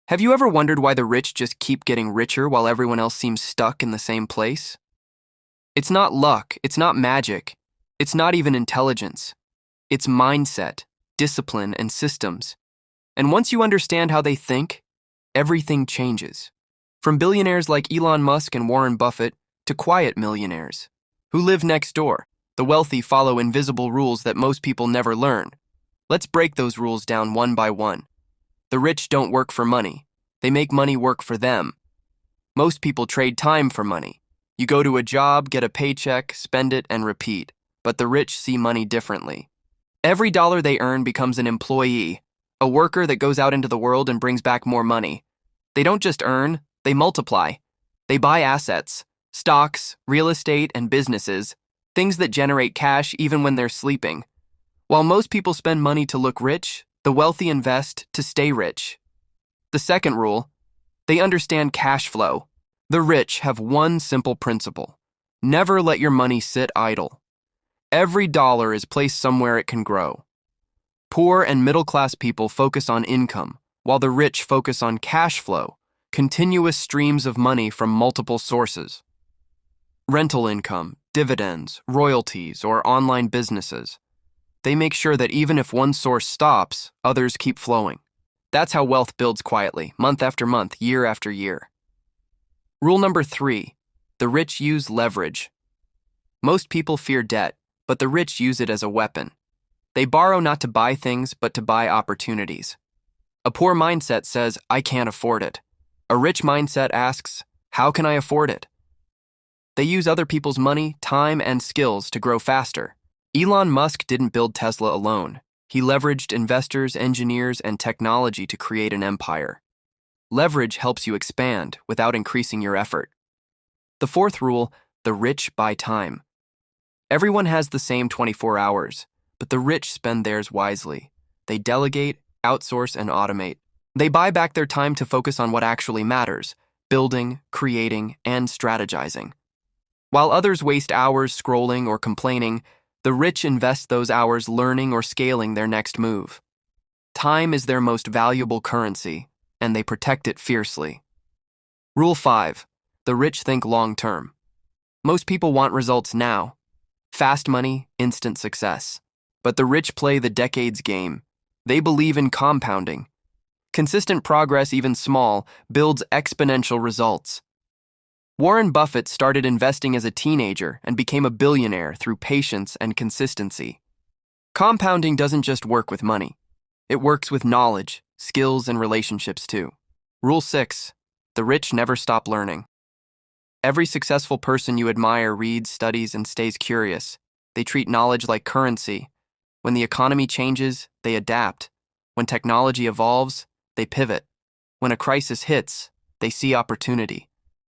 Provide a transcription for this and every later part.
Have you ever wondered why the rich just keep getting richer while everyone else seems stuck in the same place? It's not luck, it's not magic, it's not even intelligence. It's mindset, discipline, and systems. And once you understand how they think, everything changes. From billionaires like Elon Musk and Warren Buffett to quiet millionaires who live next door, the wealthy follow invisible rules that most people never learn. Let's break those rules down one by one. The rich don't work for money. They make money work for them. Most people trade time for money. You go to a job, get a paycheck, spend it, and repeat. But the rich see money differently. Every dollar they earn becomes an employee, a worker that goes out into the world and brings back more money. They don't just earn, they multiply. They buy assets, stocks, real estate, and businesses, things that generate cash even when they're sleeping. While most people spend money to look rich, the wealthy invest to stay rich. The second rule, they understand cash flow. The rich have one simple principle: never let your money sit idle. Every dollar is placed somewhere it can grow. Poor and middle-class people focus on income, while the rich focus on cash flow, continuous streams of money from multiple sources. Rental income, dividends, royalties, or online businesses. They make sure that even if one source stops, others keep flowing. That's how wealth builds quietly, month after month, year after year. Rule number 3, the rich use leverage. Most people fear debt, but the rich use it as a weapon. They borrow not to buy things, but to buy opportunities. A poor mindset says, I can't afford it. A rich mindset asks, how can I afford it? They use other people's money, time, and skills to grow faster. Elon Musk didn't build Tesla alone. He leveraged investors, engineers, and technology to create an empire. Leverage helps you expand without increasing your effort. The fourth rule, the rich buy time. Everyone has the same 24 hours, but the rich spend theirs wisely. They delegate, outsource, and automate. They buy back their time to focus on what actually matters: building, creating, and strategizing. While others waste hours scrolling or complaining, the rich invest those hours learning or scaling their next move. Time is their most valuable currency, and they protect it fiercely. Rule 5. The rich think long-term. Most people want results now. Fast money, instant success. But the rich play the decades game. They believe in compounding. Consistent progress, even small, builds exponential results. Warren Buffett started investing as a teenager and became a billionaire through patience and consistency. Compounding doesn't just work with money. It works with knowledge, skills, and relationships too. Rule 6. The rich never stop learning. Every successful person you admire reads, studies, and stays curious. They treat knowledge like currency. When the economy changes, they adapt. When technology evolves, they pivot. When a crisis hits, they see opportunity.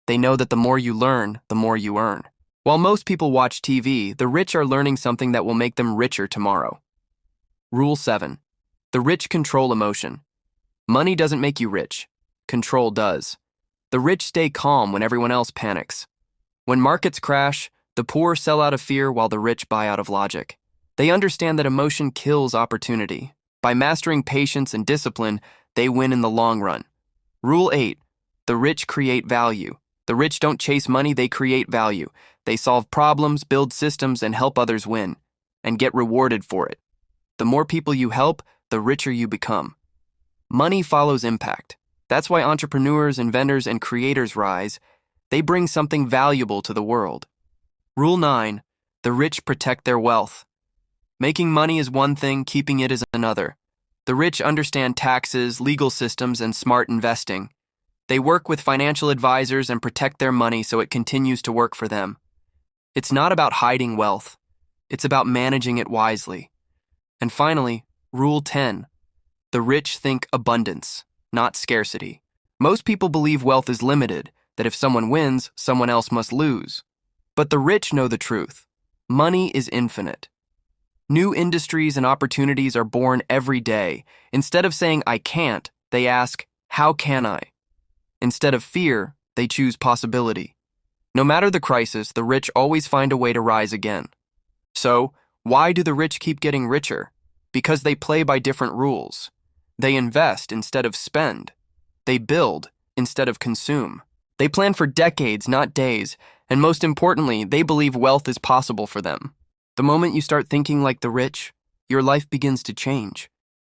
They know that the more you learn, the more you earn. While most people watch TV, the rich are learning something that will make them richer tomorrow. Rule 7. The rich control emotion. Money doesn't make you rich. Control does. The rich stay calm when everyone else panics. When markets crash, the poor sell out of fear while the rich buy out of logic. They understand that emotion kills opportunity. By mastering patience and discipline, they win in the long run. Rule 8. The rich create value. The rich don't chase money, they create value. They solve problems, build systems, and help others win, and get rewarded for it. The more people you help, the richer you become. Money follows impact. That's why entrepreneurs, inventors, and creators rise. They bring something valuable to the world. Rule 9. The rich protect their wealth. Making money is one thing, keeping it is another. The rich understand taxes, legal systems, and smart investing. They work with financial advisors and protect their money so it continues to work for them. It's not about hiding wealth. It's about managing it wisely. And finally, Rule 10. The rich think abundance, not scarcity. Most people believe wealth is limited, that if someone wins, someone else must lose. But the rich know the truth. Money is infinite. New industries and opportunities are born every day. Instead of saying, I can't, they ask, how can I? Instead of fear, they choose possibility. No matter the crisis, the rich always find a way to rise again. So, why do the rich keep getting richer? Because they play by different rules. They invest instead of spend. They build instead of consume. They plan for decades, not days, and most importantly, they believe wealth is possible for them. The moment you start thinking like the rich, your life begins to change.